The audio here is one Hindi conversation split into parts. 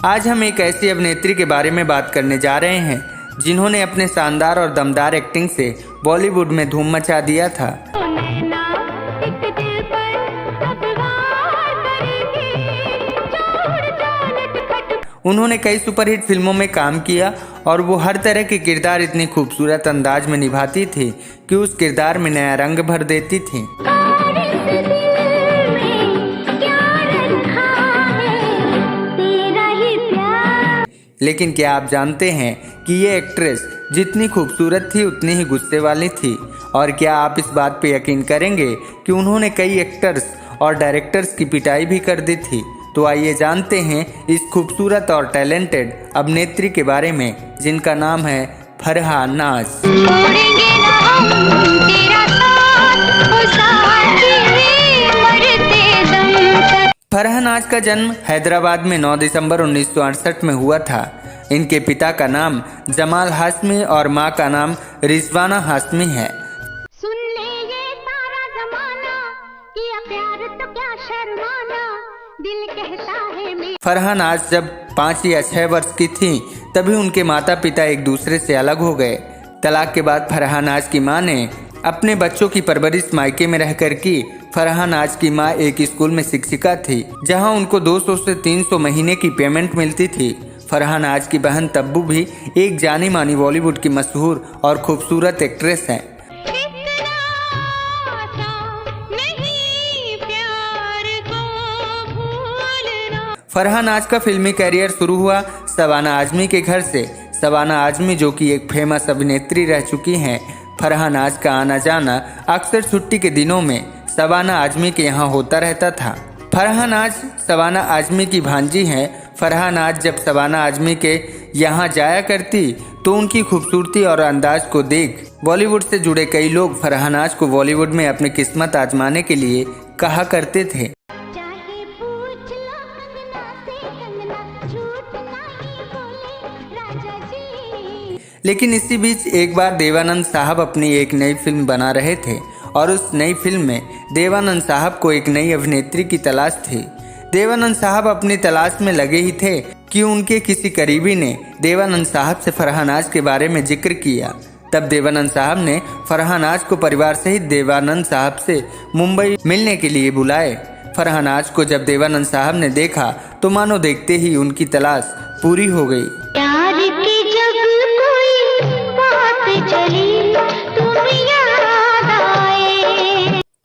आज हम एक ऐसी अभिनेत्री के बारे में बात करने जा रहे हैं जिन्होंने अपने शानदार और दमदार एक्टिंग से बॉलीवुड में धूम मचा दिया था। उन्होंने कई सुपरहिट फिल्मों में काम किया और वो हर तरह के किरदार इतनी खूबसूरत अंदाज में निभाती थी कि उस किरदार में नया रंग भर देती थी। लेकिन क्या आप जानते हैं कि ये एक्ट्रेस जितनी खूबसूरत थी उतनी ही गुस्से वाली थी? और क्या आप इस बात पे यकीन करेंगे कि उन्होंने कई एक्टर्स और डायरेक्टर्स की पिटाई भी कर दी थी? तो आइए जानते हैं इस खूबसूरत और टैलेंटेड अभिनेत्री के बारे में जिनका नाम है फरहा नाज। फरहा नाज का जन्म हैदराबाद में 9 दिसंबर 1968 में हुआ था। इनके पिता का नाम जमाल हाशमी और मां का नाम रिजवाना हाशमी है। सुन ले ये सारा जमाना, किया प्यार तो क्या शर्माना, दिल कहता है मैं। फरहा नाज जब 5 या 6 वर्ष की थी तभी उनके माता पिता एक दूसरे से अलग हो गए। तलाक के बाद फरहा नाज की मां ने अपने बच्चों की परवरिश मायके में रहकर की। फरहा नाज की मां एक स्कूल में शिक्षिका थी जहां उनको 200 से 300 महीने की पेमेंट मिलती थी। फरहा नाज की बहन तब्बू भी एक जानी मानी बॉलीवुड की मशहूर और खूबसूरत एक्ट्रेस हैं। फरहा नाज का फिल्मी कैरियर शुरू हुआ शबाना आजमी के घर से। शबाना आजमी जो कि एक फेमस अभिनेत्री रह चुकी हैं। फरहा नाज का आना जाना अक्सर छुट्टी के दिनों में शबाना आजमी के यहाँ होता रहता था। फरहा नाज शबाना आजमी की भांजी हैं। फरहा नाज जब शबाना आजमी के यहाँ जाया करती तो उनकी खूबसूरती और अंदाज को देख बॉलीवुड से जुड़े कई लोग फरहा नाज को बॉलीवुड में अपनी किस्मत आजमाने के लिए कहा करते थे। लेकिन इसी बीच एक बार देवानंद साहब अपनी एक नई फिल्म बना रहे थे और उस नई फिल्म में देवानंद साहब को एक नई अभिनेत्री की तलाश थी। देवानंद साहब अपनी तलाश में लगे ही थे कि उनके किसी करीबी ने देवानंद साहब से फरहा नाज के बारे में जिक्र किया। तब देवानंद साहब ने फरहा नाज को परिवार सहित देवानंद साहब से मुंबई मिलने के लिए बुलाए। फरहा नाज को जब देवानंद साहब ने देखा तो मानो देखते ही उनकी तलाश पूरी हो गई।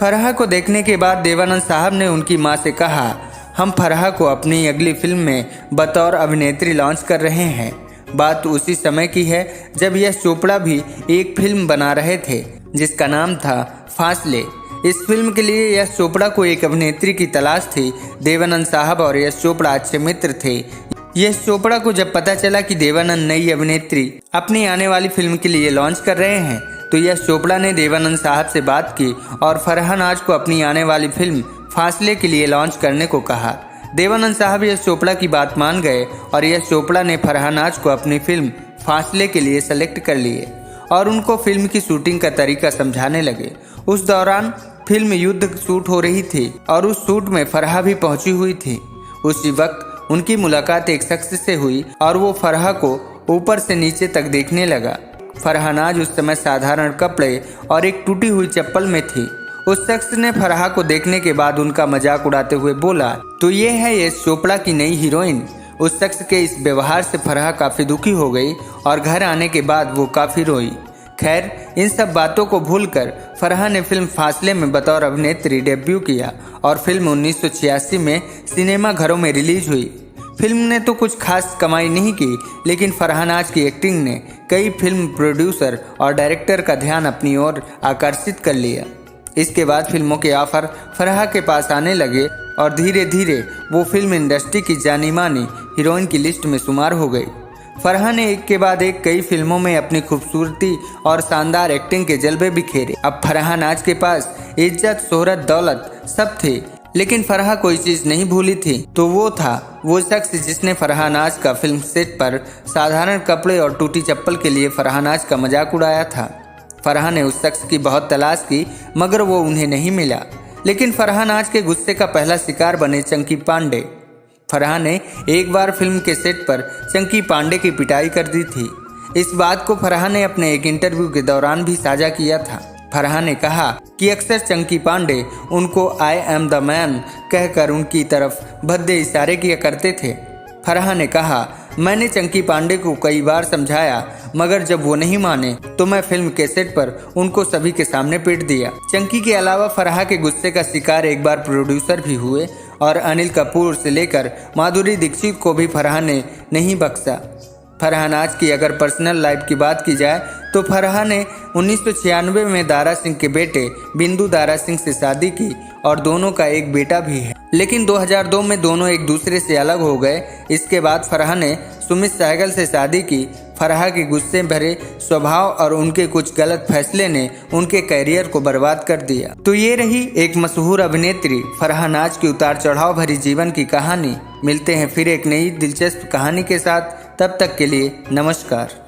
फरहा को देखने के बाद देवानंद साहब ने उनकी मां से कहा, हम फरहा को अपनी अगली फिल्म में बतौर अभिनेत्री लॉन्च कर रहे हैं। बात उसी समय की है जब यश चोपड़ा भी एक फिल्म बना रहे थे जिसका नाम था फासले। इस फिल्म के लिए यश चोपड़ा को एक अभिनेत्री की तलाश थी। देवानंद साहब और यश चोपड़ा अच्छे मित्र थे। यश चोपड़ा को जब पता चला कि देवानंद नई अभिनेत्री अपनी आने वाली फिल्म के लिए लॉन्च कर रहे हैं तो यश चोपड़ा ने देवानंद साहब से बात की और फरहा नाज को अपनी आने वाली फिल्म फासले के लिए लॉन्च करने को कहा। देवानंद साहब यश चोपड़ा की बात मान गए और यश चोपड़ा ने फरहा नाज को अपनी फिल्म फासले के लिए सेलेक्ट कर लिए और उनको फिल्म की शूटिंग का तरीका समझाने लगे। उस दौरान फिल्म युद्ध शूट हो रही थी और उस शूट में फरहा भी पहुंची हुई थी। उसी वक्त उनकी मुलाकात एक शख्स से हुई और वो फरहा को ऊपर से नीचे तक देखने लगा। फरहा नाज उस समय साधारण कपड़े और एक टूटी हुई चप्पल में थी। उस शख्स ने फरहा को देखने के बाद उनका मजाक उड़ाते हुए बोला, तो ये है यश चोपड़ा की नई हीरोइन। उस शख्स के इस व्यवहार से फरहा काफी दुखी हो गई और घर आने के बाद वो काफी रोई। खैर, इन सब बातों को भूलकर फरहा ने फिल्म फासले में बतौर अभिनेत्री डेब्यू किया और फिल्म 1986 में सिनेमा घरों में रिलीज हुई। फिल्म ने तो कुछ खास कमाई नहीं की, लेकिन फरहा नाज की एक्टिंग ने कई फिल्म प्रोड्यूसर और डायरेक्टर का ध्यान अपनी ओर आकर्षित कर लिया। इसके बाद फिल्मों के ऑफर फरहा के पास आने लगे और धीरे धीरे वो फिल्म इंडस्ट्री की जानी मानी हीरोइन की लिस्ट में शुमार हो गई। फरहा ने एक के बाद एक कई फिल्मों में अपनी खूबसूरती और शानदार एक्टिंग के जलवे बिखेरे। अब फरहा नाज के पास इज्जत, शोहरत, दौलत सब थे, लेकिन फरहा कोई चीज नहीं भूली थी, तो वो था वो शख्स जिसने फरहा नाज का फिल्म सेट पर साधारण कपड़े और टूटी चप्पल के लिए फरहा नाज का मजाक उड़ाया था। फरहा ने उस शख्स की बहुत तलाश की मगर वो उन्हें नहीं मिला। लेकिन फरहा नाज के गुस्से का पहला शिकार बने चंकी पांडे। फरहा ने एक बार फिल्म के सेट पर चंकी पांडे की पिटाई कर दी थी। इस बात को फरहा ने अपने एक इंटरव्यू के दौरान भी साझा किया था। फरहा ने कहा कि अक्सर चंकी पांडे उनको आई एम द मैन कहकर उनकी तरफ भद्दे इशारे किया करते थे। फरहा ने कहा, मैंने चंकी पांडे को कई बार समझाया, मगर जब वो नहीं माने तो मैं फिल्म के सेट पर उनको सभी के सामने पीट दिया। चंकी के अलावा फरहा के गुस्से का शिकार एक बार प्रोड्यूसर भी हुए और अनिल कपूर से लेकर माधुरी दीक्षित को भी फरहा ने नहीं बख्शा। फरहा नाज की अगर पर्सनल लाइफ की बात की जाए तो फरहा ने 1996 में दारा सिंह के बेटे बिंदु दारा सिंह से शादी की और दोनों का एक बेटा भी है, लेकिन 2002 में दोनों एक दूसरे से अलग हो गए। इसके बाद फरहा ने सुमित सहगल से शादी की। फरहा के गुस्से भरे स्वभाव और उनके कुछ गलत फैसले ने उनके करियर को बर्बाद कर दिया। तो ये रही एक मशहूर अभिनेत्री फरहा नाज की उतार चढ़ाव भरी जीवन की कहानी। मिलते हैं फिर एक नई दिलचस्प कहानी के साथ, तब तक के लिए नमस्कार।